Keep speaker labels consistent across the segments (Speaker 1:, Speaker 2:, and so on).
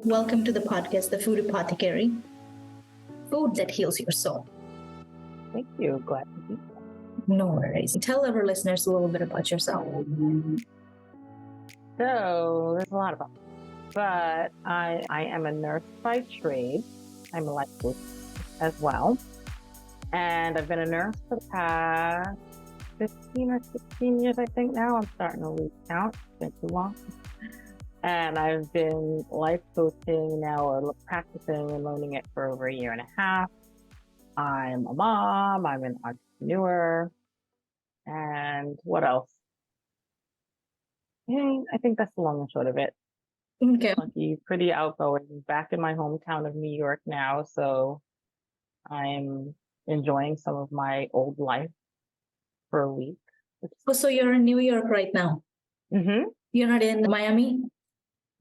Speaker 1: Welcome to the podcast, The Food Apothecary, food that heals your soul.
Speaker 2: Thank you. Glad to be here.
Speaker 1: No worries. Tell our listeners a little bit about yourself.
Speaker 2: So there's a lot about me, but I am a nurse by trade. I'm a life coach as well. And I've been a nurse for the past 15 or 16 years, I think now. I'm starting to lose count. It's been too long. And I've been life coaching now or practicing and learning it for over a year and a half. I'm a mom. I'm an entrepreneur. And what else? Yeah, I think that's the long and short of it.
Speaker 1: Okay.
Speaker 2: Lucky, pretty outgoing. Back in my hometown of New York now, so I'm enjoying some of my old life for a week.
Speaker 1: Oh, so you're in New York right now?
Speaker 2: Mm-hmm.
Speaker 1: You're not in Miami?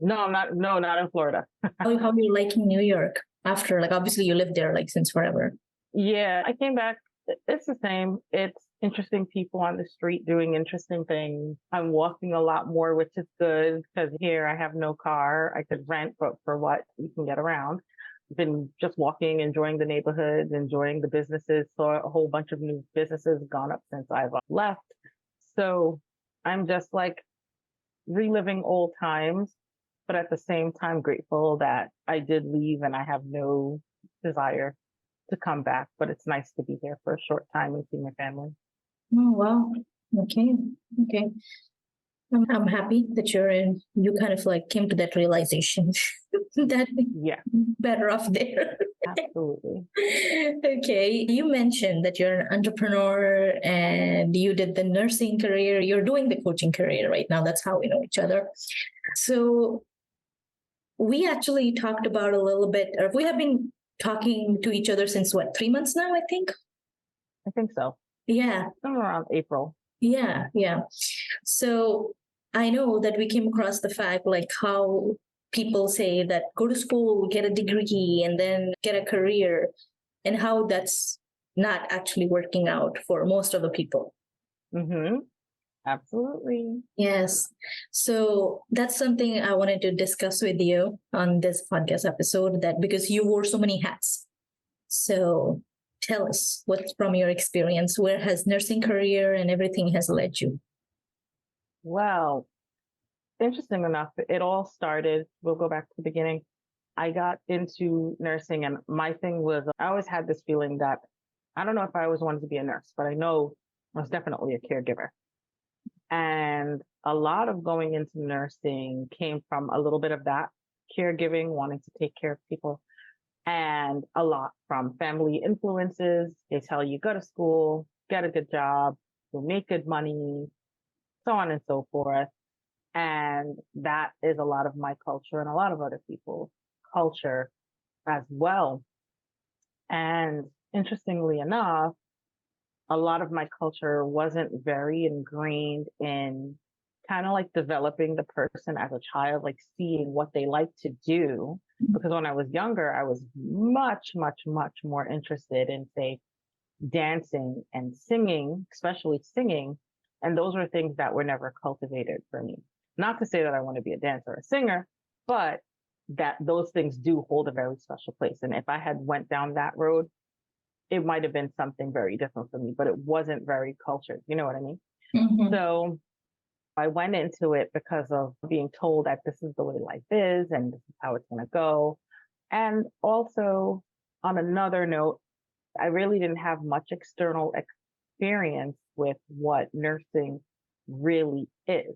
Speaker 2: No, I'm not. No, not in Florida.
Speaker 1: How are you liking New York after, obviously you lived there since forever?
Speaker 2: Yeah, I came back. It's the same. It's interesting people on the street doing interesting things. I'm walking a lot more, which is good because here I have no car. I could rent, but for what? You can get around. Been just walking, enjoying the neighborhoods, enjoying the businesses. Saw a whole bunch of new businesses gone up since I've left. So I'm just reliving old times, but at the same time grateful that I did leave and I have no desire to come back, but it's nice to be here for a short time and see my family.
Speaker 1: Oh, wow. Okay. I'm happy that you kind of came to that realization that
Speaker 2: Yeah,
Speaker 1: better off there.
Speaker 2: absolutely.
Speaker 1: Okay. You mentioned that you're an entrepreneur and you did the nursing career. You're doing the coaching career right now. That's how we know each other. So we actually talked about a little bit, or we have been talking to each other since 3 months now, I think?
Speaker 2: I think so.
Speaker 1: Yeah.
Speaker 2: Somewhere around April.
Speaker 1: Yeah. So I know that we came across the fact how people say that go to school, get a degree, and then get a career, and how that's not actually working out for most of the people.
Speaker 2: Mm-hmm. Absolutely.
Speaker 1: Yes. So that's something I wanted to discuss with you on this podcast episode, that because you wore so many hats. So tell us what's from your experience, where has nursing career and everything has led you?
Speaker 2: Well, interesting enough, it all started, we'll go back to the beginning. I got into nursing and my thing was, I always had this feeling that, I don't know if I always wanted to be a nurse, but I know I was definitely a caregiver. And a lot of going into nursing came from a little bit of that caregiving, wanting to take care of people, and a lot from family influences. They tell you, go to school, get a good job, you'll make good money, so on and so forth. And that is a lot of my culture and a lot of other people's culture as well. And interestingly enough, a lot of my culture wasn't very ingrained in kind of developing the person as a child, seeing what they like to do. Because when I was younger, I was much, much, much more interested in, say, dancing and singing, especially singing. And those were things that were never cultivated for me. Not to say that I want to be a dancer or a singer, but that those things do hold a very special place. And if I had went down that road, it might have been something very different for me, but it wasn't very cultured. You know what I mean?
Speaker 1: Mm-hmm.
Speaker 2: So I went into it because of being told that this is the way life is and this is how it's going to go. And also, on another note, I really didn't have much external experience with what nursing really is.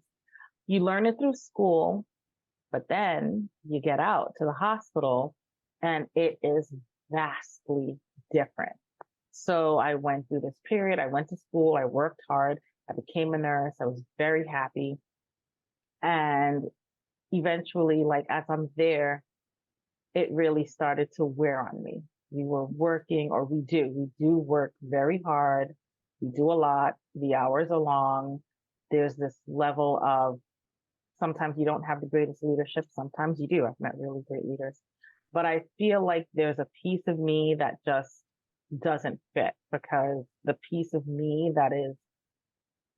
Speaker 2: You learn it through school, but then you get out to the hospital and it is vastly different. So I went through this period. I went to school. I worked hard. I became a nurse. I was very happy. And eventually, as I'm there, it really started to wear on me. We were working, or we do work very hard. We do a lot. The hours are long. There's this level of, sometimes you don't have the greatest leadership. Sometimes you do. I've met really great leaders. But I feel like there's a piece of me that just doesn't fit, because the piece of me that is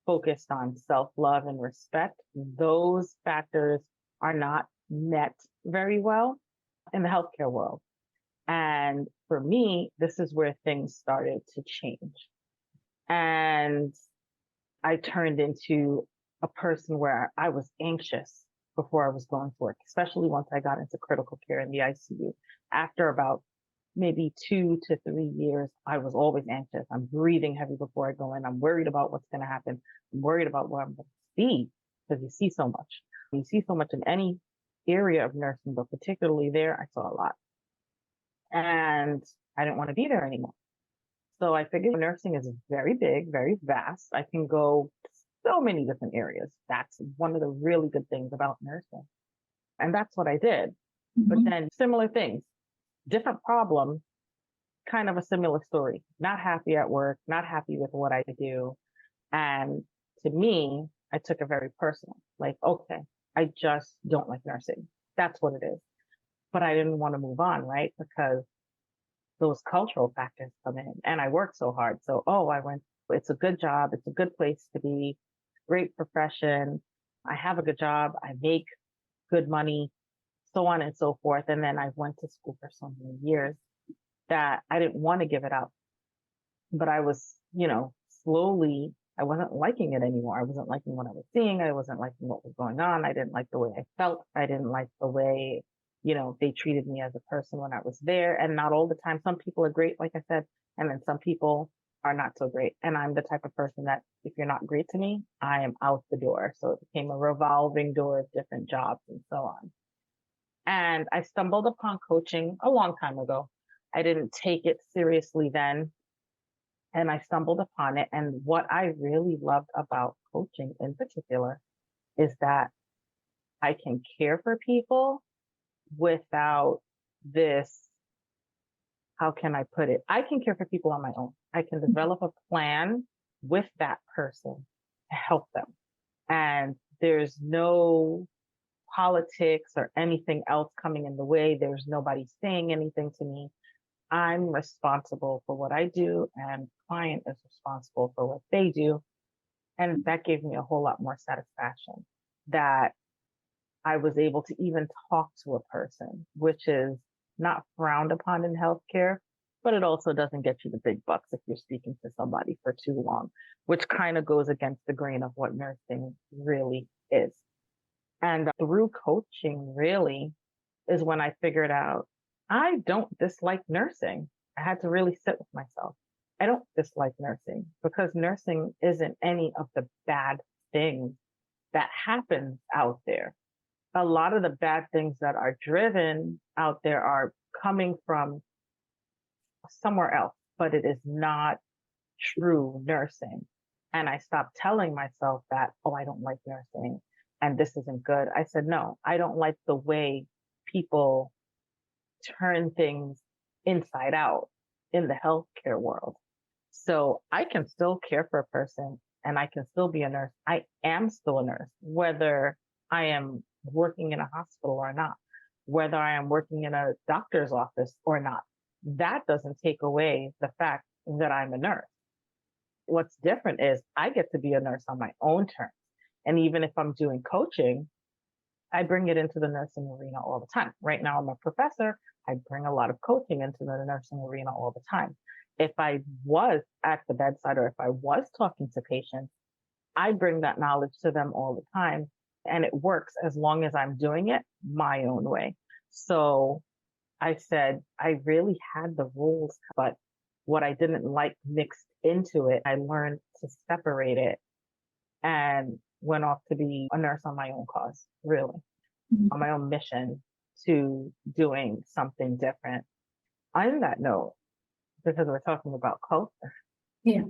Speaker 2: focused on self-love and respect, those factors are not met very well. in the healthcare world. And for me, this is where things started to change. And I turned into a person where I was anxious before I was going to work, especially once I got into critical care in the ICU. After about maybe 2 to 3 years, I was always anxious. I'm breathing heavy before I go in. I'm worried about what's going to happen. I'm worried about what I'm going to see, because you see so much. You see so much in any area of nursing, but particularly there, I saw a lot. And I didn't want to be there anymore. So I figured nursing is very big, very vast. I can go so many different areas. That's one of the really good things about nursing. And that's what I did. But then similar things, different problem, kind of a similar story. Not happy at work, not happy with what I do. And to me, I took it very personal. Like, okay, I just don't like nursing. That's what it is. But I didn't want to move on, right? Because those cultural factors come in, and I worked so hard. So, it's a good job. It's a good place to be, great profession. I have a good job. I make good money, so on and so forth. And then I went to school for so many years that I didn't want to give it up. But I was, slowly, I wasn't liking it anymore. I wasn't liking what I was seeing. I wasn't liking what was going on. I didn't like the way I felt. I didn't like the way, they treated me as a person when I was there. And not all the time. Some people are great, like I said, and then some people are not so great. And I'm the type of person that if you're not great to me, I am out the door. So it became a revolving door of different jobs and so on. And I stumbled upon coaching a long time ago. I didn't take it seriously then. And I stumbled upon it. And what I really loved about coaching in particular is that I can care for people without this, how can I put it? I can care for people on my own. I can develop a plan with that person to help them. And there's no politics or anything else coming in the way. There's nobody saying anything to me. I'm responsible for what I do, and client is responsible for what they do. And that gave me a whole lot more satisfaction that I was able to even talk to a person, which is not frowned upon in healthcare, but it also doesn't get you the big bucks if you're speaking to somebody for too long, which kind of goes against the grain of what nursing really is. And through coaching really is when I figured out I don't dislike nursing. I had to really sit with myself. I don't dislike nursing because nursing isn't any of the bad things that happens out there. A lot of the bad things that are driven out there are coming from somewhere else, but it is not true nursing. And I stopped telling myself that, I don't like nursing and this isn't good. I said, no, I don't like the way people turn things inside out in the healthcare world. So I can still care for a person and I can still be a nurse. I am still a nurse, whether I am working in a hospital or not, whether I am working in a doctor's office or not. That doesn't take away the fact that I'm a nurse. What's different is I get to be a nurse on my own terms. And even if I'm doing coaching, I bring it into the nursing arena all the time. Right now, I'm a professor. I bring a lot of coaching into the nursing arena all the time. If I was at the bedside or if I was talking to patients, I bring that knowledge to them all the time. And it works as long as I'm doing it my own way. So I said, I really had the rules, but what I didn't like mixed into it, I learned to separate it and went off to be a nurse on my own cause, really, on my own mission to doing something different. On that note, because we're talking about culture,
Speaker 1: Yeah.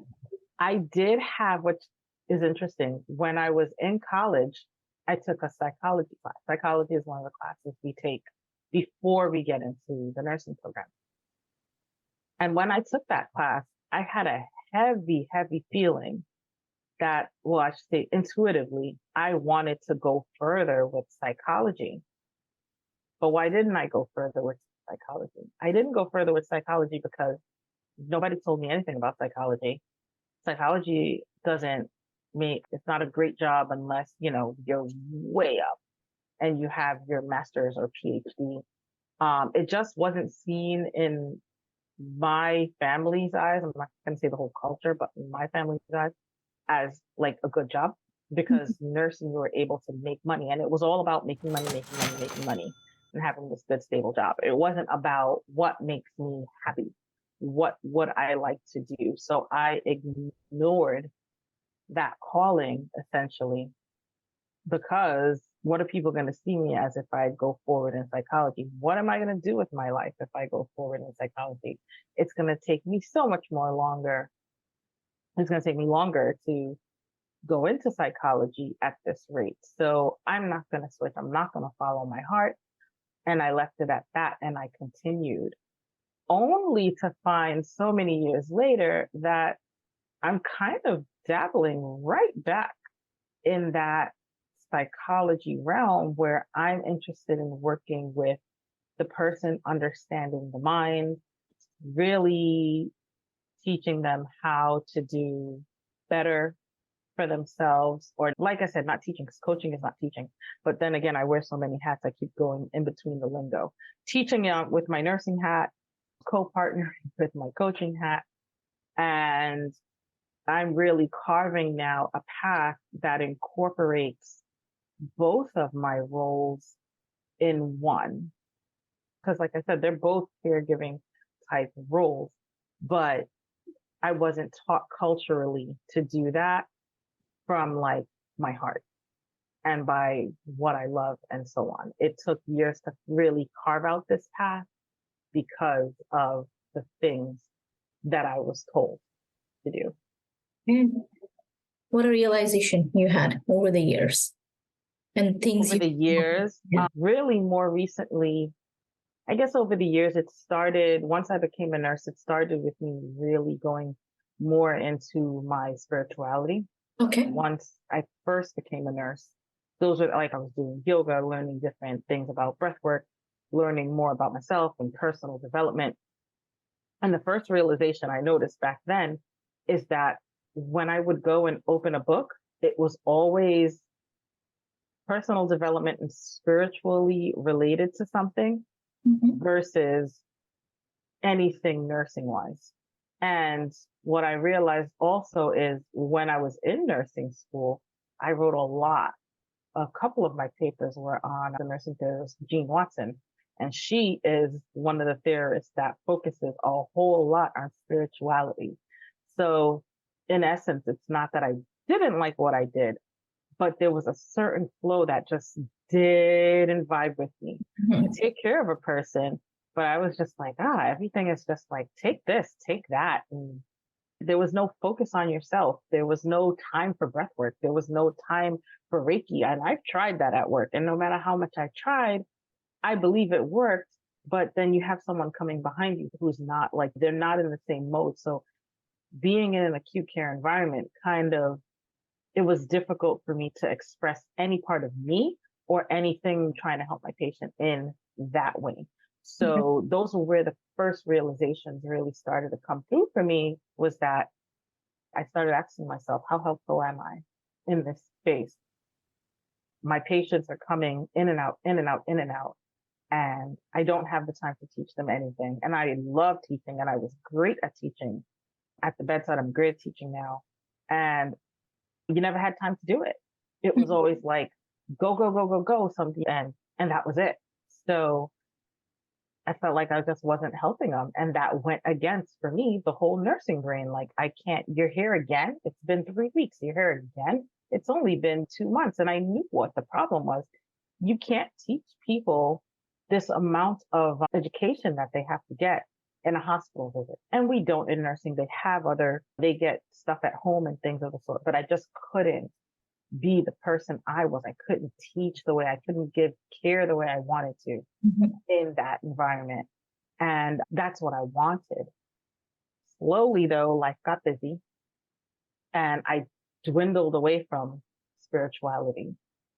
Speaker 2: I did have, which is interesting, when I was in college, I took a psychology class. Psychology is one of the classes we take before we get into the nursing program. And when I took that class, I had a heavy, heavy feeling that, well, I should say intuitively, I wanted to go further with psychology. But why didn't I go further with psychology? I didn't go further with psychology because nobody told me anything about psychology. Psychology it's not a great job unless, you're way up and you have your master's or PhD. It just wasn't seen in my family's eyes. I'm not going to say the whole culture, but in my family's eyes, as like a good job, because nursing, you were able to make money, and it was all about making money, making money, making money, and having this good, stable job. It wasn't about what makes me happy, what would I like to do. So I ignored that calling essentially, because what are people going to see me as if I go forward in psychology? What am I going to do with my life if I go forward in psychology? It's going to take me so much more longer. It's going to take me longer to go into psychology at this rate. So I'm not going to switch. I'm not going to follow my heart. And I left it at that, and I continued, only to find so many years later that I'm kind of dabbling right back in that psychology realm, where I'm interested in working with the person, understanding the mind, really teaching them how to do better for themselves. Or, like I said, not teaching, because coaching is not teaching. But then again, I wear so many hats, I keep going in between the lingo. Teaching with my nursing hat, co-partnering with my coaching hat. And I'm really carving now a path that incorporates both of my roles in one. Because, like I said, they're both caregiving type roles, but I wasn't taught culturally to do that from like my heart and by what I love and so on. It took years to really carve out this path because of the things that I was told to do.
Speaker 1: And what a realization you had over the years and things
Speaker 2: over the years.
Speaker 1: Yeah.
Speaker 2: Really, more recently, I guess over the years, it started, once I became a nurse, it started with me really going more into my spirituality.
Speaker 1: Okay.
Speaker 2: Once I first became a nurse, those were like I was doing yoga, learning different things about breath work, learning more about myself and personal development. And the first realization I noticed back then is that when I would go and open a book, it was always personal development and spiritually related to something versus anything nursing wise. And what I realized also is when I was in nursing school, I wrote a lot. A couple of my papers were on the nursing therapist, Jean Watson. And she is one of the theorists that focuses a whole lot on spirituality. So in essence, it's not that I didn't like what I did, but there was a certain flow that just didn't vibe with me. To take care of a person, but I was just like, everything is just like, take this, take that. And there was no focus on yourself. There was no time for breath work. There was no time for Reiki. And I've tried that at work. And no matter how much I tried, I believe it worked. But then you have someone coming behind you who's not like, they're not in the same mode. So being in an acute care environment it was difficult for me to express any part of me or anything trying to help my patient in that way. So those were where the first realizations really started to come through for me, was that I started asking myself, how helpful am I in this space? My patients are coming in and out, in and out, in and out, and I don't have the time to teach them anything. And I love teaching, and I was great at teaching at the bedside. I'm great at teaching now. And you never had time to do it. It was always like, go, go, go, go, go, something. And that was it. So I felt like I just wasn't helping them. And that went against, for me, the whole nursing brain. Like, I can't, you're here again. It's been 3 weeks. You're here again. It's only been 2 months. And I knew what the problem was. You can't teach people this amount of education that they have to get in a hospital visit. And we don't in nursing. They get stuff at home and things of the sort, but I just couldn't be the person I was. I couldn't teach the way, I couldn't give care the way I wanted to in that environment. And that's what I wanted. Slowly though, life got busy and I dwindled away from spirituality,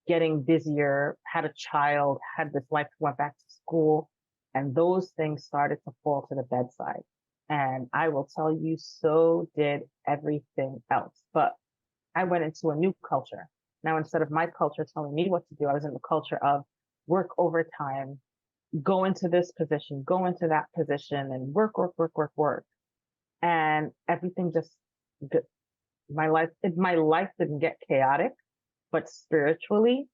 Speaker 2: getting busier, had a child, had this life, went back to school. And those things started to fall to the bedside. And I will tell you, so did everything else. But I went into a new culture. Now, instead of my culture telling me what to do, I was in the culture of work overtime, go into this position, go into that position, and work. And everything just, my life didn't get chaotic, but spiritually,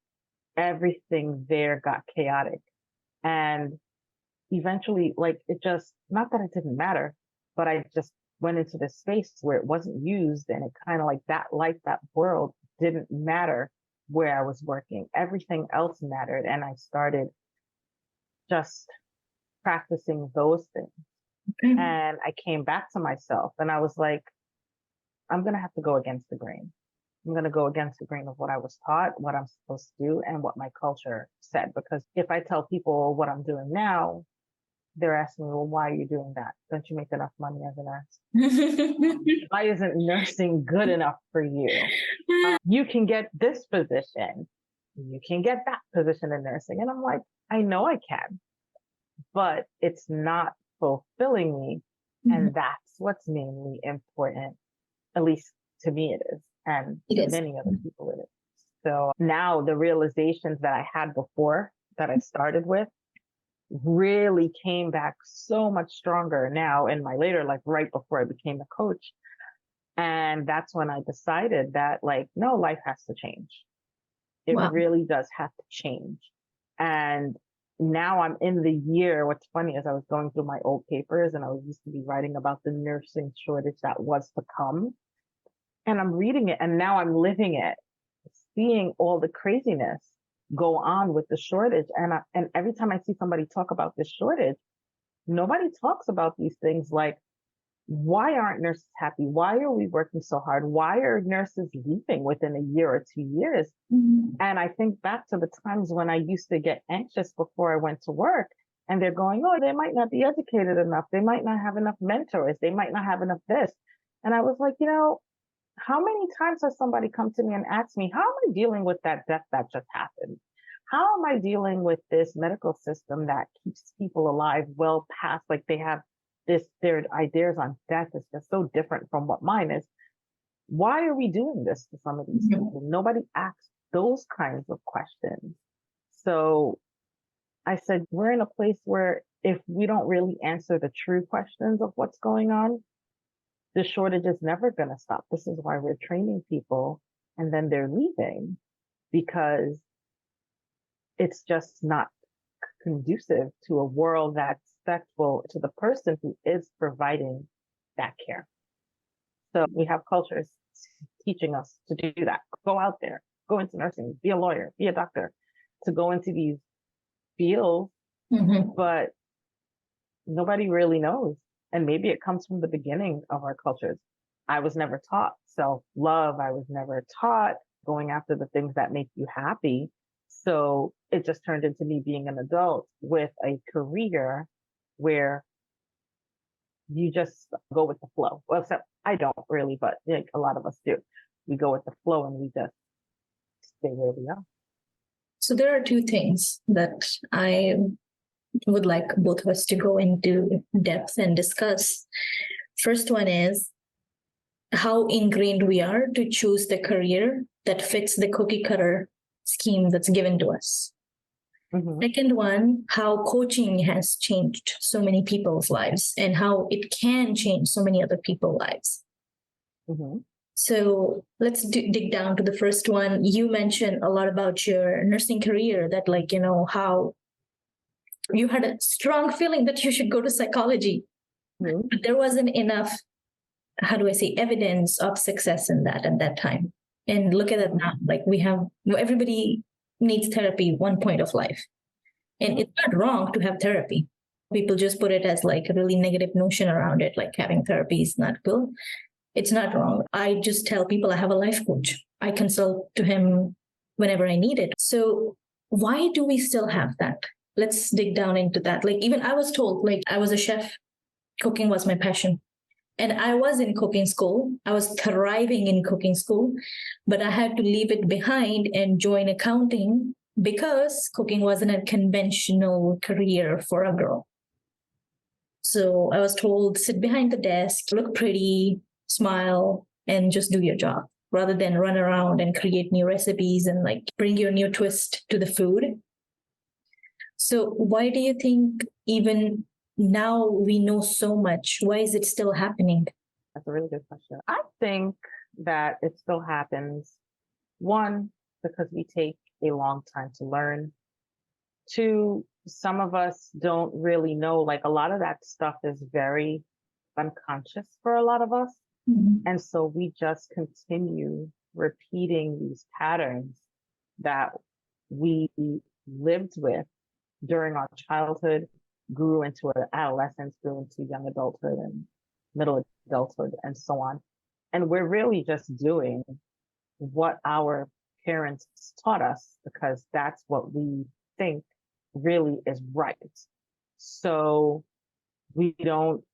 Speaker 2: everything there got chaotic. And eventually, like, it just, not that it didn't matter, but I just went into this space where it wasn't used, and it kind of like that life, that world didn't matter where I was working. Everything else mattered. And I started just practicing those things.
Speaker 1: Okay.
Speaker 2: And I came back to myself and I was like, I'm going to have to go against the grain. I'm going to go against the grain of what I was taught, what I'm supposed to do, and what my culture said. Because if I tell people what I'm doing now, they're asking me, well, why are you doing that? Don't you make enough money as a nurse? Why isn't nursing good enough for you? You can get this position. You can get that position in nursing. And I'm like, I know I can, but it's not fulfilling me. And that's what's mainly important. At least to me it is. And to many other people it is. So now the realizations that I had before that I started with really came back so much stronger now in my later life, right before I became a coach. And that's when I decided that, like, no, life has to change. It really does have to change. And now I'm in the year. What's funny is I was going through my old papers and I was used to be writing about the nursing shortage that was to come. And I'm reading it and now I'm living it, seeing all the craziness go on with the shortage. And every time I see somebody talk about this shortage, nobody talks about these things like, why aren't nurses happy? Why are we working so hard? Why are nurses leaving within a year or 2 years? And I think back to the times when I used to get anxious before I went to work and they're going, oh, they might not be educated enough. They might not have enough mentors. They might not have enough this. And I was like, how many times has somebody come to me and asked me, how am I dealing with that death that just happened? How am I dealing with this medical system that keeps people alive well past, like they have their ideas on death is just so different from what mine is. Why are we doing this to some of these people? Nobody asks those kinds of questions. So I said, we're in a place where if we don't really answer the true questions of what's going on, the shortage is never going to stop. This is why we're training people and then they're leaving, because it's just not conducive to a world that's respectful to the person who is providing that care. So we have cultures teaching us to do that. Go out there, go into nursing, be a lawyer, be a doctor, to go into these fields, but nobody really knows. And maybe it comes from the beginning of our cultures. I was never taught self-love. I was never taught going after the things that make you happy. So it just turned into me being an adult with a career where you just go with the flow. Well, except I don't really, but like a lot of us do. We go with the flow and we just stay where we are.
Speaker 1: So there are two things that I would like both of us to go into depth and discuss. First one is how ingrained we are to choose the career that fits the cookie cutter scheme that's given to us. Second one, how coaching has changed so many people's lives and how it can change so many other people's lives. So let's dig down to the first one. You mentioned a lot about your nursing career, that how you had a strong feeling that you should go to psychology. But there wasn't enough, evidence of success in that at that time. And look at it now. Like everybody needs therapy one point of life. And it's not wrong to have therapy. People just put it as like a really negative notion around it, like having therapy is not good. It's not wrong. I just tell people I have a life coach. I consult to him whenever I need it. So why do we still have that? Let's dig down into that. Like even I was told, like I was a chef. Cooking was my passion. And I was in cooking school. I was thriving in cooking school, but I had to leave it behind and join accounting because cooking wasn't a conventional career for a girl. So I was told, sit behind the desk, look pretty, smile, and just do your job rather than run around and create new recipes and like bring your new twist to the food. So why do you think even now we know so much? Why is it still happening?
Speaker 2: That's a really good question. I think that it still happens. One, because we take a long time to learn. Two, some of us don't really know, like a lot of that stuff is very unconscious for a lot of us.
Speaker 1: Mhm.
Speaker 2: And so we just continue repeating these patterns that we lived with during our childhood, grew into adolescence, grew into young adulthood and middle adulthood, and so on. And we're really just doing what our parents taught us because that's what we think really is right. So we don't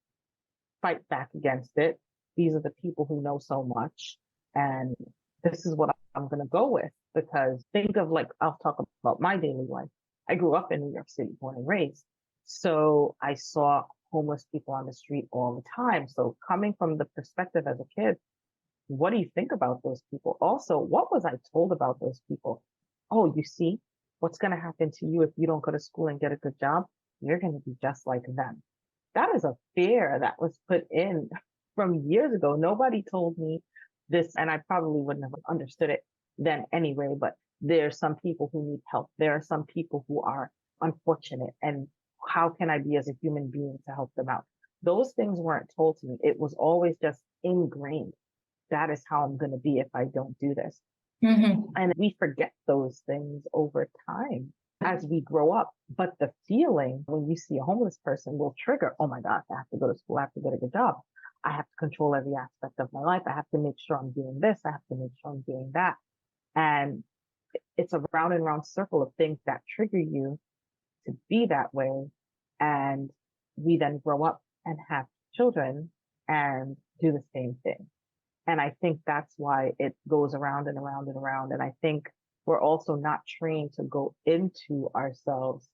Speaker 2: fight back against it. These are the people who know so much. And this is what I'm going to go with because think of like, I'll talk about my daily life. I grew up in New York City, born and raised. So I saw homeless people on the street all the time. So coming from the perspective as a kid, what do you think about those people? Also, what was I told about those people? Oh, you see, what's going to happen to you if you don't go to school and get a good job? You're going to be just like them. That is a fear that was put in from years ago. Nobody told me this, and I probably wouldn't have understood it then anyway, but there are some people who need help. There are some people who are unfortunate, and how can I be as a human being to help them out? Those things weren't told to me. It was always just ingrained. That is how I'm going to be if I don't do this.
Speaker 1: Mm-hmm.
Speaker 2: And we forget those things over time as we grow up. But the feeling when you see a homeless person will trigger, oh my God, I have to go to school. I have to get a good job. I have to control every aspect of my life. I have to make sure I'm doing this. I have to make sure I'm doing that. And it's a round and round circle of things that trigger you to be that way. And we then grow up and have children and do the same thing. And I think that's why it goes around and around and around. And I think we're also not trained to go into ourselves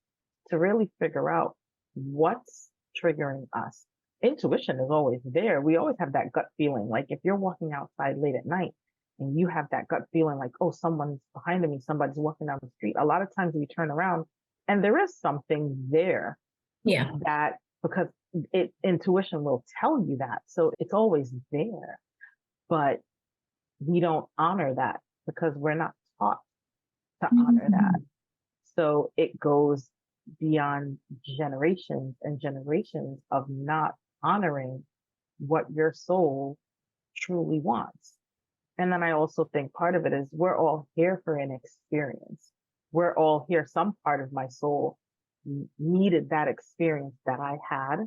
Speaker 2: to really figure out what's triggering us. Intuition is always there. We always have that gut feeling. Like if you're walking outside late at night and you have that gut feeling like, oh, someone's behind me, somebody's walking down the street. A lot of times we turn around and there is something there.
Speaker 1: Yeah.
Speaker 2: That because intuition will tell you that. So it's always there. But we don't honor that because we're not taught to honor that. So it goes beyond generations and generations of not honoring what your soul truly wants. And then I also think part of it is we're all here for an experience. We're all here. Some part of my soul needed that experience that I had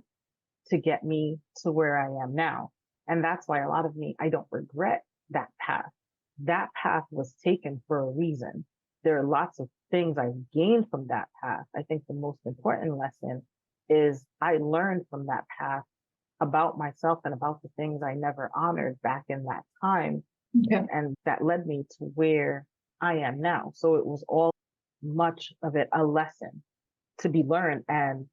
Speaker 2: to get me to where I am now. And that's why a lot of me, I don't regret that path. That path was taken for a reason. There are lots of things I gained from that path. I think the most important lesson is I learned from that path about myself and about the things I never honored back in that time.
Speaker 1: Okay.
Speaker 2: And that led me to where I am now. So it was all much of it a lesson to be learned and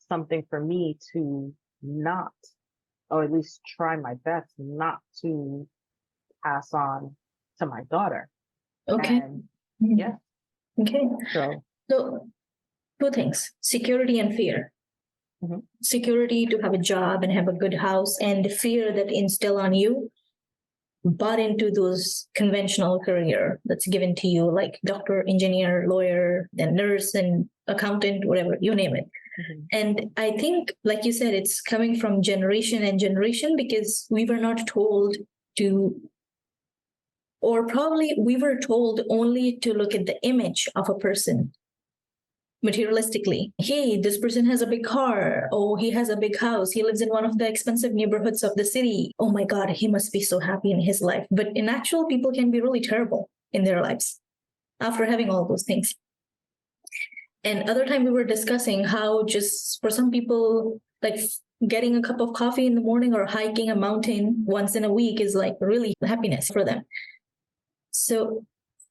Speaker 2: something for me to not, or at least try my best not to pass on to my daughter.
Speaker 1: Okay.
Speaker 2: And
Speaker 1: yeah. Okay.
Speaker 2: So
Speaker 1: two things: security and fear.
Speaker 2: Mhm.
Speaker 1: Security to have a job and have a good house, and the fear that instill on you bought into those conventional career that's given to you, like doctor, engineer, lawyer, then nurse and accountant, whatever, you name it.
Speaker 2: Mhm.
Speaker 1: And I think, like you said, it's coming from generation and generation because we were not told to, or probably we were told only to look at the image of a person materialistically. Hey, this person has a big car. Oh, he has a big house. He lives in one of the expensive neighborhoods of the city. Oh my God, he must be so happy in his life. But in actual, people can be really terrible in their lives after having all those things. And other time we were discussing how just for some people, like getting a cup of coffee in the morning or hiking a mountain once in a week is like really happiness for them. So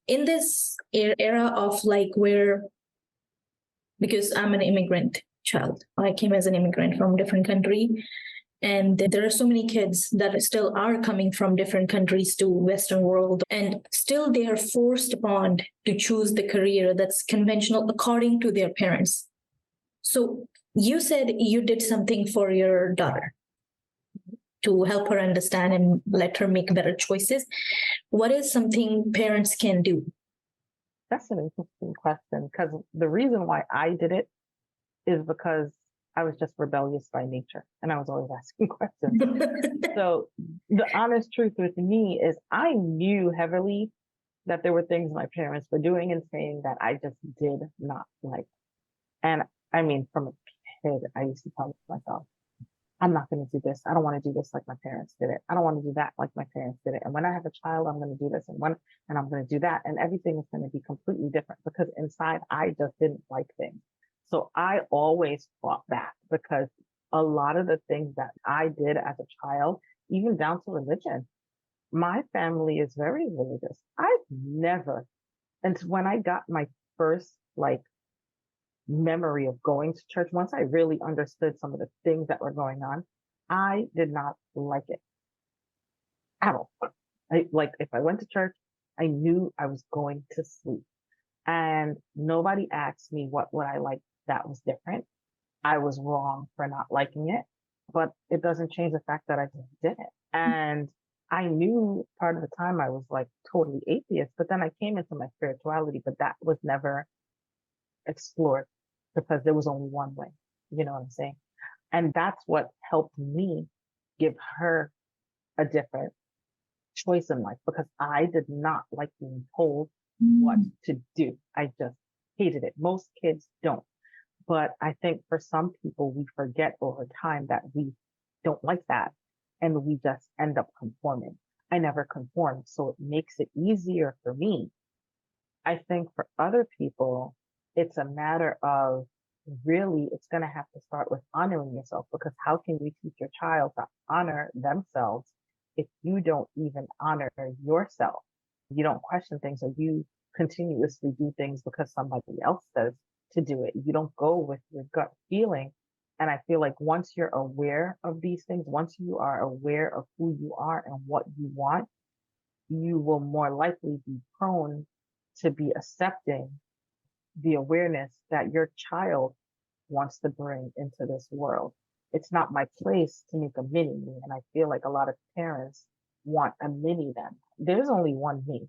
Speaker 1: in this era of like where, because I'm an immigrant child, I came as an immigrant from a different country. And there are so many kids that still are coming from different countries to Western world. And still they are forced upon to choose the career that's conventional according to their parents. So you said you did something for your daughter to help her understand and let her make better choices. What is something parents can do?
Speaker 2: That's an interesting question, because the reason why I did it is because I was just rebellious by nature and I was always asking questions. So the honest truth with me is I knew heavily that there were things my parents were doing and saying that I just did not like. And I mean, from a kid, I used to tell myself, I'm not going to do this. I don't want to do this like my parents did it. I don't want to do that like my parents did it. And when I have a child, I'm going to do this and I'm going to do that. And everything is going to be completely different because inside I just didn't like things. So I always fought back because a lot of the things that I did as a child, even down to religion, my family is very religious. I've never, and when I got my first memory of going to church, once I really understood some of the things that were going on, I did not like it at all. If I went to church, I knew I was going to sleep. And nobody asked me what would I like that was different. I was wrong for not liking it, but it doesn't change the fact that I just did it. And I knew part of the time I was totally atheist, but then I came into my spirituality, but that was never explored because there was only one way. You know what I'm saying? And that's what helped me give her a different choice in life because I did not like being told what to do. I just hated it. Most kids don't. But I think for some people, we forget over time that we don't like that and we just end up conforming. I never conformed, so it makes it easier for me. I think for other people, it's a matter of really, it's going to have to start with honoring yourself because how can you teach your child to honor themselves if you don't even honor yourself? You don't question things or you continuously do things because somebody else says to do it. You don't go with your gut feeling. And I feel like once you're aware of these things, once you are aware of who you are and what you want, you will more likely be prone to be accepting the awareness that your child wants to bring into this world. It's not my place to make a mini me. And I feel like a lot of parents want a mini them. There's only one me.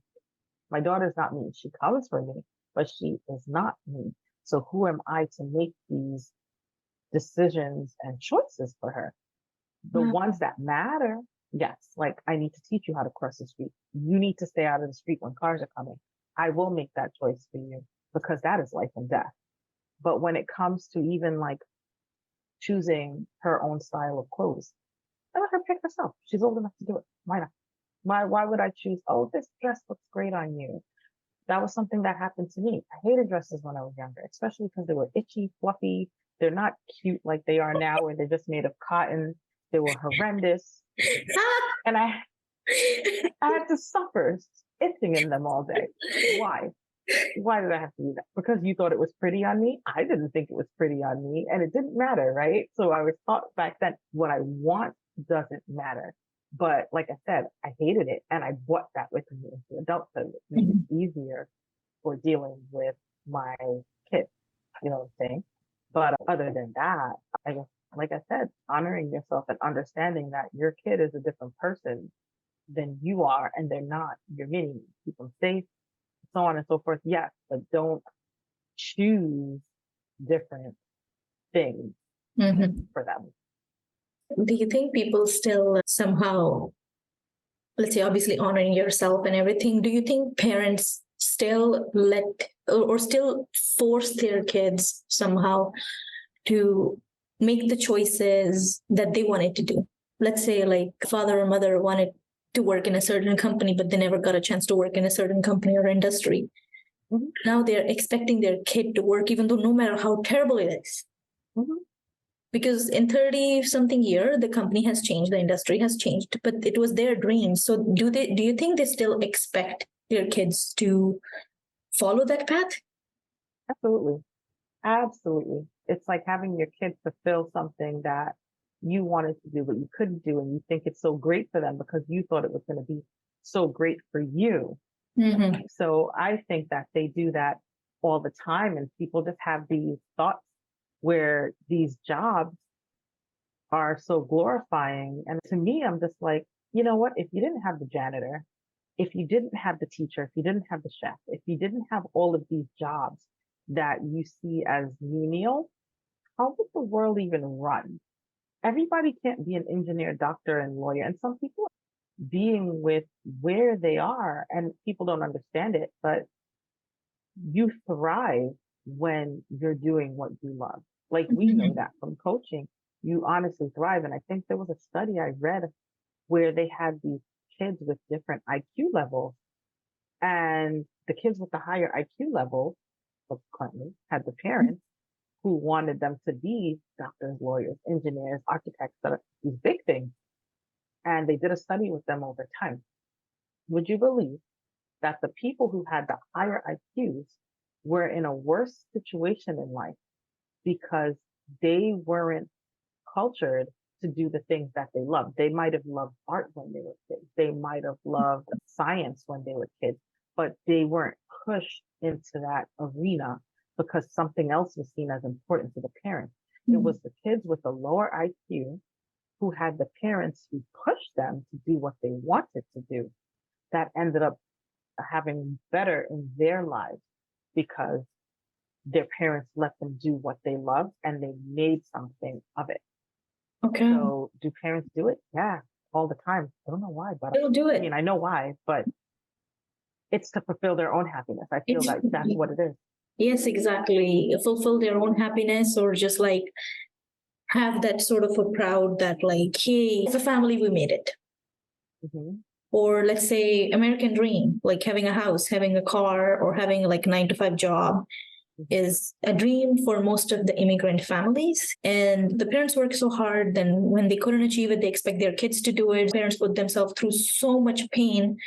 Speaker 2: My daughter's not me. She comes for me, but she is not me. So who am I to make these decisions and choices for her? The ones that matter, yes, I need to teach you how to cross the street. You need to stay out of the street when cars are coming. I will make that choice for you because that is life and death. But when it comes to even choosing her own style of clothes, I let her pick herself. She's old enough to do it. Why not? Why would I choose, oh, this dress looks great on you? That was something that happened to me. I hated dresses when I was younger, especially because they were itchy, fluffy. They're not cute like they are now, where they're just made of cotton. They were horrendous. And I had to suffer itching in them all day. Why? Why did I have to do that? Because you thought it was pretty on me? I didn't think it was pretty on me, and it didn't matter, right? So I was taught back then what I want doesn't matter. But like I said, I hated it, and I brought that with me into adulthood. It made it easier for dealing with my kids, you know what I'm saying? But other than that, I guess, like I said, honoring yourself and understanding that your kid is a different person than you are, and they're not your mini. Keep them safe, so on and so forth. Yes, but don't choose different things for them.
Speaker 1: Do you think people still somehow, let's say, obviously honoring yourself and everything, do you think parents still let or still force their kids somehow to make the choices that they wanted to do? Let's say father or mother wanted to work in a certain company, but they never got a chance to work in a certain company or industry. Now they're expecting their kid to work, even though no matter how terrible it is. Because in 30 something year, the company has changed, the industry has changed, but it was their dream. So do you think they still expect their kids to follow that path?
Speaker 2: Absolutely. Absolutely. It's like having your kid fulfill something that you wanted to do, but you couldn't do. And you think it's so great for them because you thought it was going to be so great for you. So I think that they do that all the time. And people just have these thoughts where these jobs are so glorifying. And to me, I'm just like, you know what? If you didn't have the janitor, if you didn't have the teacher, if you didn't have the chef, if you didn't have all of these jobs that you see as menial, how would the world even run? Everybody can't be an engineer, doctor, and lawyer. And some people being with where they are, and people don't understand it, but you thrive when you're doing what you love. Like we know that from coaching, you honestly thrive. And I think there was a study I read where they had these kids with different IQ levels, and the kids with the higher IQ level, subsequently, had the parents who wanted them to be doctors, lawyers, engineers, architects, these big things. And they did a study with them over time. Would you believe that the people who had the higher IQs were in a worse situation in life because they weren't cultured to do the things that they loved? They might have loved art when they were kids. They might have loved science when they were kids, but they weren't pushed into that arena because something else was seen as important to the parents. It was the kids with the lower IQ who had the parents who pushed them to do what they wanted to do that ended up having better in their lives because their parents let them do what they loved and they made something of it.
Speaker 1: Okay.
Speaker 2: So do parents do it? Yeah, all the time. I don't know why, but
Speaker 1: They'll do it.
Speaker 2: I mean, I know why, but it's to fulfill their own happiness. I feel like that's what it is.
Speaker 1: Yes, exactly. Fulfill their own happiness, or just like have that sort of a proud that like, hey, as a family, we made it.
Speaker 2: Mm-hmm.
Speaker 1: Or let's say American dream, like having a house, having a car, or having like a 9 to 5 job is a dream for most of the immigrant families. And the parents work so hard, then when they couldn't achieve it, they expect their kids to do it. Parents put themselves through so much pain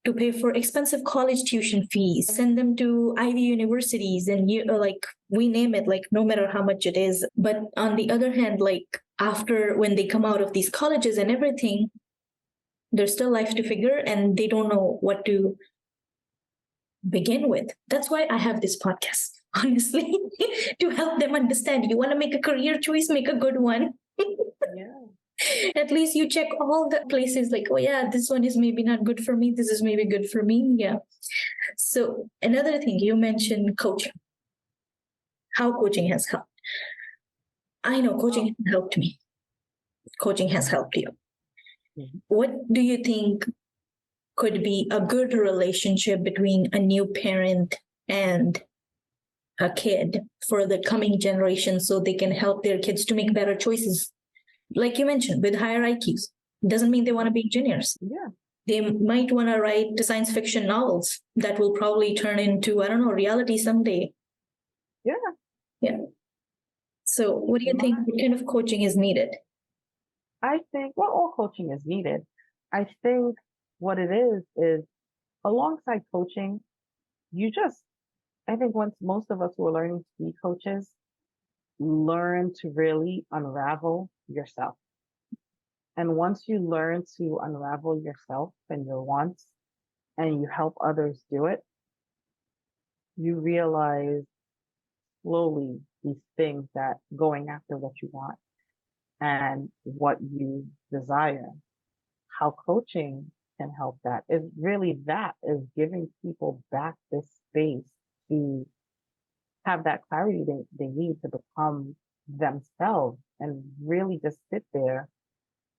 Speaker 1: to pay for expensive college tuition fees, send them to Ivy universities, and like we name it, like no matter how much it is. But on the other hand, like after when they come out of these colleges and everything, there's still life to figure and they don't know what to begin with. That's why I have this podcast, honestly, to help them understand. You want to make a career choice, make a good one.
Speaker 2: Yeah.
Speaker 1: At least you check all the places like, oh yeah, this one is maybe not good for me, this is maybe good for me. Yeah. So another thing, you mentioned coaching, how coaching has helped. I know coaching has helped me, coaching has helped you. What do you think could be a good relationship between a new parent and a kid for the coming generation so they can help their kids to make better choices? Like you mentioned, with higher IQs, doesn't mean they want to be engineers.
Speaker 2: Yeah.
Speaker 1: They might want to write science fiction novels that will probably turn into, I don't know, reality someday.
Speaker 2: Yeah.
Speaker 1: Yeah. So what do you think? What kind of coaching is needed?
Speaker 2: I think, well, all coaching is needed. I think what it is alongside coaching, I think once most of us who are learning to be coaches learn to really unravel yourself. And once you learn to unravel yourself and your wants and you help others do it, you realize slowly these things that going after what you want and what you desire, how coaching can help that is really that is giving people back this space to have that clarity they need to become themselves and really just sit there,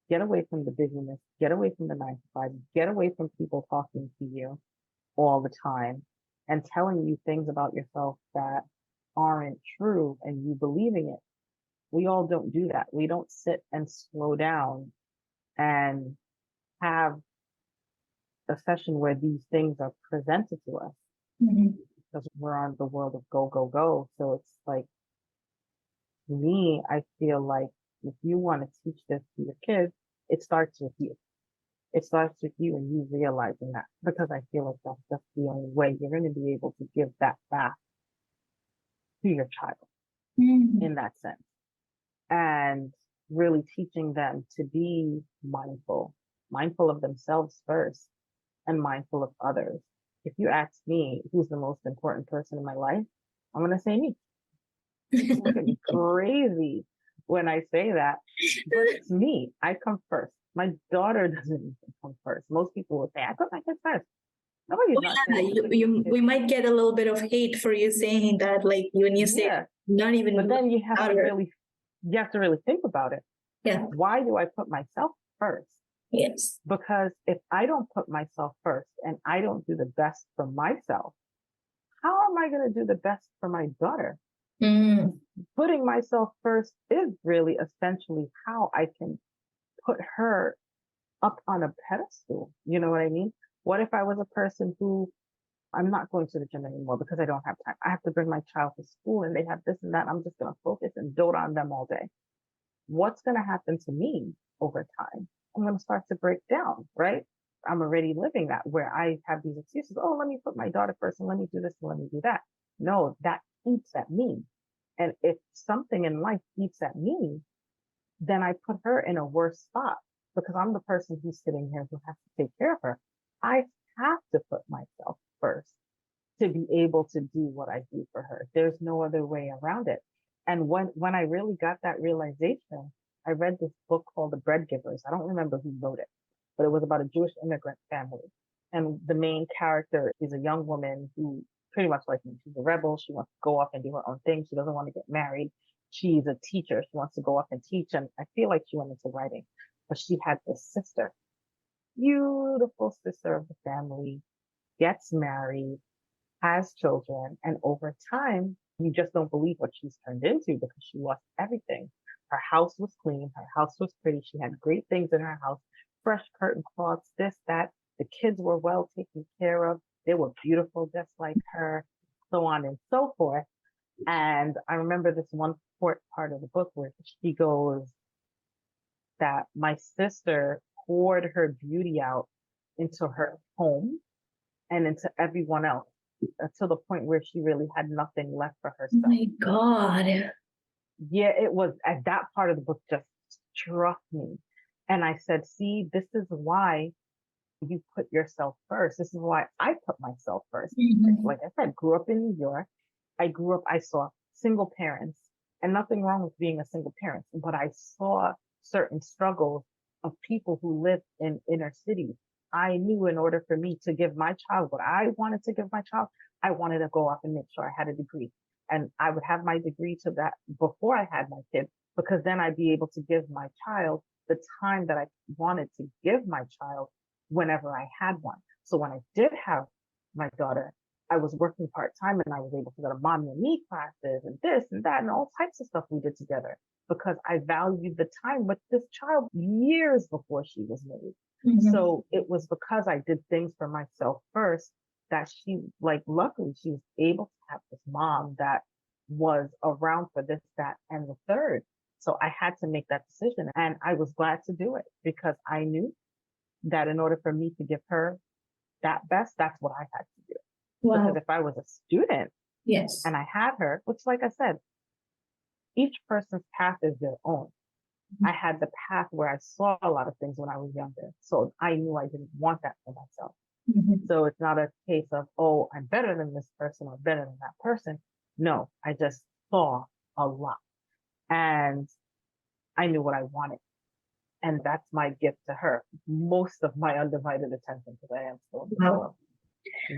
Speaker 2: get away from the busyness, get away from the 9 to 5, get away from people talking to you all the time and telling you things about yourself that aren't true and you believing it. We all don't do that. We don't sit and slow down and have a session where these things are presented to us because we're on the world of go, go, go. So it's like, me, I feel like if you want to teach this to your kids, it starts with you. It starts with you and you realizing that, because I feel like that's just the only way you're going to be able to give that back to your child in that sense. And really teaching them to be mindful of themselves first and mindful of others. If you ask me who's the most important person in my life, I'm going to say me. People look at me crazy when I say that, but it's me. I come first. My daughter doesn't even come first. Most people will say, I put my kids first. Nobody's not
Speaker 1: Yeah,
Speaker 2: saying put your
Speaker 1: we
Speaker 2: kids.
Speaker 1: might get a little bit of hate for you saying that, like when you say
Speaker 2: Yeah,
Speaker 1: not even
Speaker 2: but then
Speaker 1: daughter.
Speaker 2: you have to really think about it.
Speaker 1: Yeah.
Speaker 2: Why do I put myself first?
Speaker 1: Yes.
Speaker 2: Because if I don't put myself first and I don't do the best for myself, how am I going to do the best for my daughter?
Speaker 1: Mm.
Speaker 2: Putting myself first is really essentially how I can put her up on a pedestal. You know what I mean? What if I was a person who I'm not going to the gym anymore because I don't have time? I have to bring my child to school and they have this and that. I'm just going to focus and dote on them all day. What's going to happen to me over time? I'm going to start to break down, right? I'm already living that where I have these excuses. Oh, let me put my daughter first and let me do this and let me do that. No, that eats at me. And if something in life eats at me, then I put her in a worse spot because I'm the person who's sitting here who has to take care of her. I have to put myself first to be able to do what I do for her. There's no other way around it. And when I really got that realization, I read this book called The Bread Givers. I don't remember who wrote it, but it was about a Jewish immigrant family. And the main character is a young woman who pretty much like me. She's a rebel. She wants to go off and do her own thing. She doesn't want to get married. She's a teacher. She wants to go off and teach. And I feel like she went into writing, but she had this sister, beautiful sister of the family, gets married, has children, and over time, you just don't believe what she's turned into because she lost everything. Her house was clean, her house was pretty, she had great things in her house, fresh curtain cloths, this, that. The kids were well taken care of. They were beautiful just like her, so on and so forth. And I remember this one part of the book where she goes that my sister poured her beauty out into her home and into everyone else to the point where she really had nothing left for
Speaker 1: Oh
Speaker 2: herself.
Speaker 1: my God.
Speaker 2: Yeah, it was at that part of the book just struck me. And I said, see, this is why you put yourself first. This is why I put myself first.
Speaker 1: Mhm.
Speaker 2: Like I said, grew up in New York. I saw single parents and nothing wrong with being a single parent, but I saw certain struggles of people who live in inner cities. I knew in order for me to give my child what I wanted to give my child, I wanted to go off and make sure I had a degree. And I would have my degree to that before I had my kid, because then I'd be able to give my child the time that I wanted to give my child whenever I had one. So when I did have my daughter, I was working part time and I was able to go to mommy and me classes and this and that and all types of stuff we did together because I valued the time with this child years before she was made.
Speaker 1: Mhm.
Speaker 2: So it was because I did things for myself first that she, like, luckily she was able to have this mom that was around for this, that, and the third. So I had to make that decision and I was glad to do it because I knew that in order for me to give her that best, that's what I had to do. Because
Speaker 1: Wow.
Speaker 2: if I was a student
Speaker 1: Yes.
Speaker 2: and I had her, which, like I said, each person's path is their own. I had the path where I saw a lot of things when I was younger. So I knew I didn't want that for myself.
Speaker 1: Mhm.
Speaker 2: So it's not a case of, oh, I'm better than this person or better than that person. No, I just saw a lot and I knew what I wanted. And that's my gift to her. Most of my undivided attention because I am still in
Speaker 1: Wow.
Speaker 2: love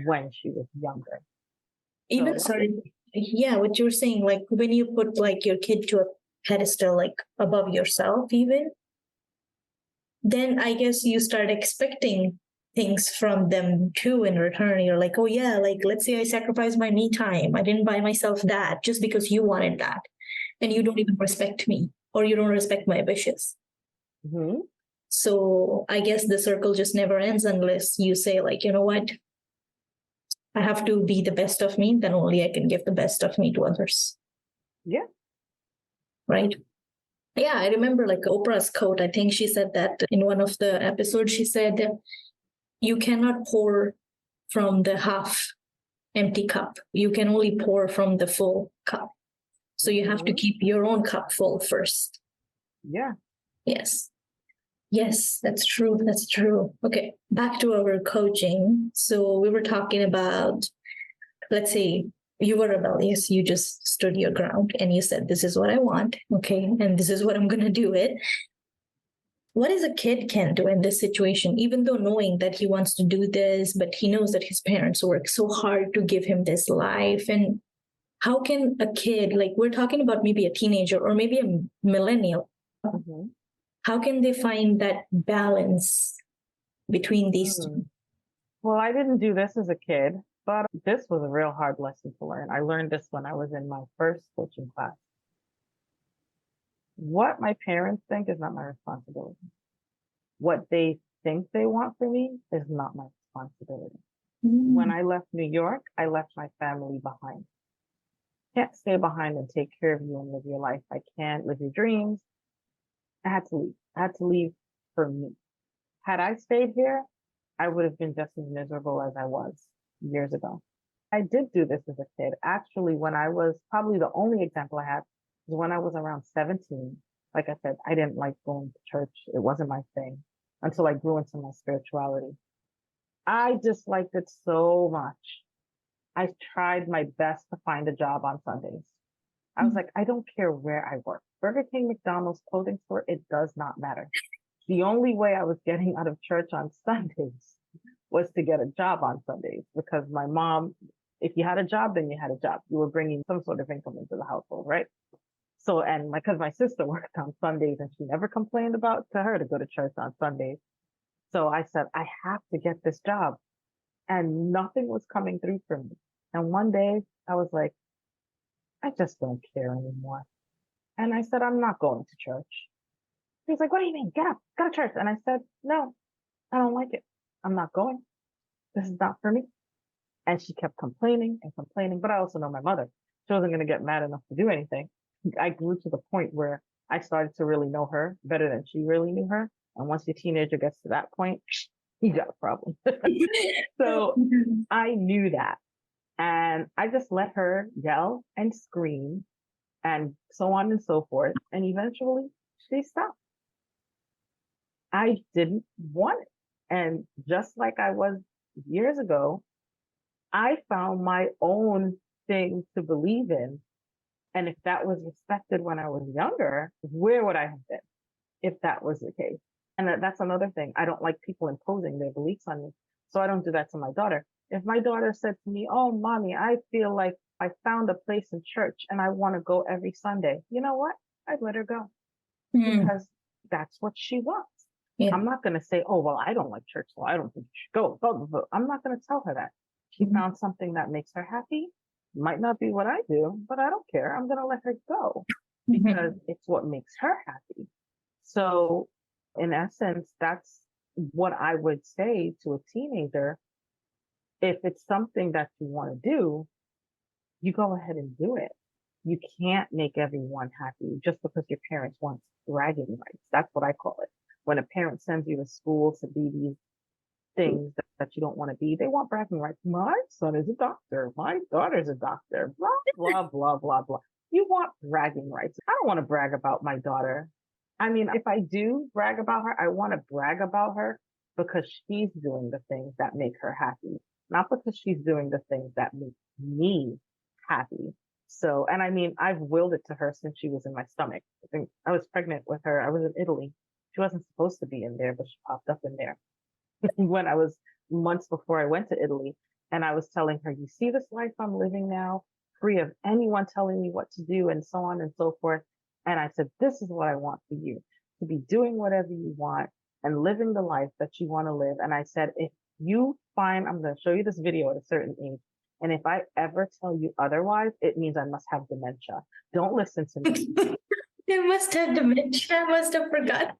Speaker 2: when she was younger.
Speaker 1: Even,
Speaker 2: So
Speaker 1: sorry, yeah, what you're saying, like when you put like your kid to a pedestal, like above yourself, even, then I guess you start expecting things from them too in return. You're like, oh yeah, like let's say I sacrificed my me time. I didn't buy myself that just because you wanted that. And you don't even respect me or you don't respect my wishes.
Speaker 2: mhm.
Speaker 1: So I guess the circle just never ends unless you say, like, you know what? I have to be the best of me, then only I can give the best of me to others.
Speaker 2: Yeah.
Speaker 1: Right? Yeah, I remember like Oprah's quote. I think she said that in one of the episodes. She said, you cannot pour from the half empty cup. You can only pour from the full cup. So you have to
Speaker 2: Mhm.
Speaker 1: keep your own cup full first.
Speaker 2: Yeah.
Speaker 1: Yes. Yes, that's true. That's true. Okay, back to our coaching. So we were talking about, let's say, you were rebellious. You just stood your ground and you said, this is what I want. Okay. And this is what I'm going to do it. What is a kid can do in this situation, even though knowing that he wants to do this, but he knows that his parents work so hard to give him this life? And how can a kid, like we're talking about maybe a teenager or maybe a millennial,
Speaker 2: Mm-hmm.
Speaker 1: how can they find that balance between these two?
Speaker 2: Well, I didn't do this as a kid, but this was a real hard lesson to learn. I learned this when I was in my first coaching class. What my parents think is not my responsibility. What they think they want for me is not my responsibility. When I left New York, I left my family behind. Can't stay behind and take care of you and live your life. I can't live your dreams. I had to leave. I had to leave for me. Had I stayed here, I would have been just as miserable as I was years ago. I did do this as a kid. Actually, when I was probably the only example I have is when I was around 17. Like I said, I didn't like going to church. It wasn't my thing until I grew into my spirituality. I disliked it so much. I tried my best to find a job on Sundays. I was like, I don't care where I work. Burger King, McDonald's, clothing store, it does not matter. The only way I was getting out of church on Sundays was to get a job on Sundays because my mom, if you had a job, then you had a job. You were bringing some sort of income into the household, right? So, and because my sister worked on Sundays and she never complained about to her to go to church on Sundays. So I said, I have to get this job. And nothing was coming through for me. And one day I was like, I just don't care anymore. And I said, I'm not going to church. He's like, what do you mean? Get up, go to church. And I said, no, I don't like it. I'm not going. This is not for me. And she kept complaining and complaining. But I also know my mother. She wasn't going to get mad enough to do anything. I grew to the point where I started to really know her better than she really knew her. And once your teenager gets to that point, you got a problem. So I knew that. And I just let her yell and scream and so on and so forth. And eventually she stopped. I didn't want it. And just like I was years ago, I found my own thing to believe in. And if that was respected when I was younger, where would I have been if that was the case? And that's another thing. I don't like people imposing their beliefs on me. So I don't do that to my daughter. If my daughter said to me, oh, mommy, I feel like I found a place in church and I want to go every Sunday, you know what? I'd let her go because that's what she wants. Yeah. I'm not going to say, oh, well, I don't like church, so I don't think you should go. I'm not going to tell her that. She found something that makes her happy. Might not be what I do, but I don't care. I'm going to let her go because it's what makes her happy. So in essence, that's what I would say to a teenager. If it's something that you want to do, you go ahead and do it. You can't make everyone happy just because your parents want bragging rights. That's what I call it. When a parent sends you to school to be these things that you don't want to be, they want bragging rights. My son is a doctor. My daughter's a doctor. Blah, blah, blah, blah, blah. You want bragging rights. I don't want to brag about my daughter. I mean, if I do brag about her, I want to brag about her because she's doing the things that make her happy, not because she's doing the things that make me happy. So, and I mean, I've willed it to her since she was in my stomach. I think I was pregnant with her. I was in Italy. She wasn't supposed to be in there, but she popped up in there when I was months before I went to Italy. And I was telling her, you see this life I'm living now, free of anyone telling me what to do and so on and so forth. And I said, this is what I want for you, to be doing whatever you want and living the life that you want to live. And I said, if you find, I'm going to show you this video at a certain age. And if I ever tell you otherwise, it means I must have dementia. Don't listen to me.
Speaker 1: They must have dementia. I must have forgotten.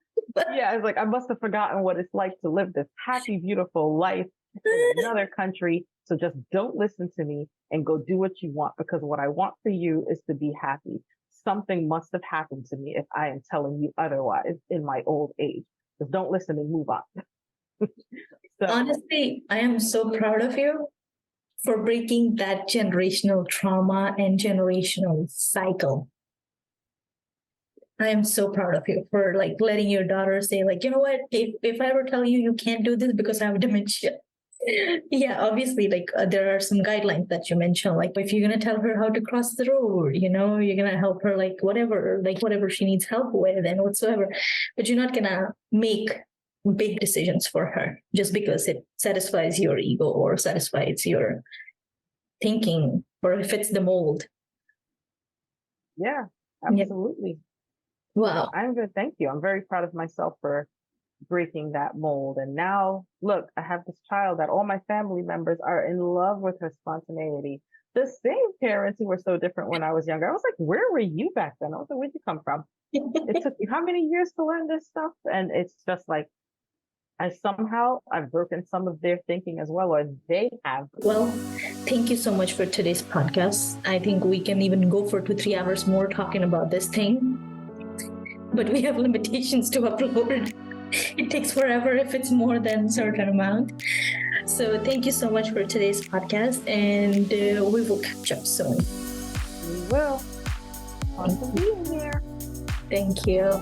Speaker 2: Yeah, it's like, I must have forgotten what it's like to live this happy, beautiful life in another country. So just don't listen to me and go do what you want, because what I want for you is to be happy. Something must have happened to me if I am telling you otherwise in my old age. Just don't listen and move on. So,
Speaker 1: honestly, I am so proud of you for breaking that generational trauma and generational cycle. I am so proud of you for like letting your daughter say, like, you know what, if I ever tell you you can't do this because I have dementia, Yeah, obviously, like there are some guidelines that you mentioned. Like if you're gonna tell her how to cross the road, you're gonna help her like whatever she needs help with and whatsoever. But you're not gonna make big decisions for her just because it satisfies your ego or satisfies your thinking or fits the mold.
Speaker 2: Yeah,
Speaker 1: Yeah.
Speaker 2: absolutely.
Speaker 1: Wow.
Speaker 2: I'm good. Thank you. I'm very proud of myself for breaking that mold. And now, look, I have this child that all my family members are in love with her spontaneity. The same parents who were so different when I was younger. I was like, where were you back then? I was like, where'd you come from? It took you how many years to learn this stuff? And it's just like, I've broken some of their thinking as well, or they have.
Speaker 1: Well, thank you so much for today's podcast. I think we can even go for 2-3 hours more talking about this thing, but we have limitations to upload. It takes forever if it's more than a certain amount. So thank you so much for today's podcast, and we will catch up soon.
Speaker 2: We will. Awesome being here.
Speaker 1: Thank you.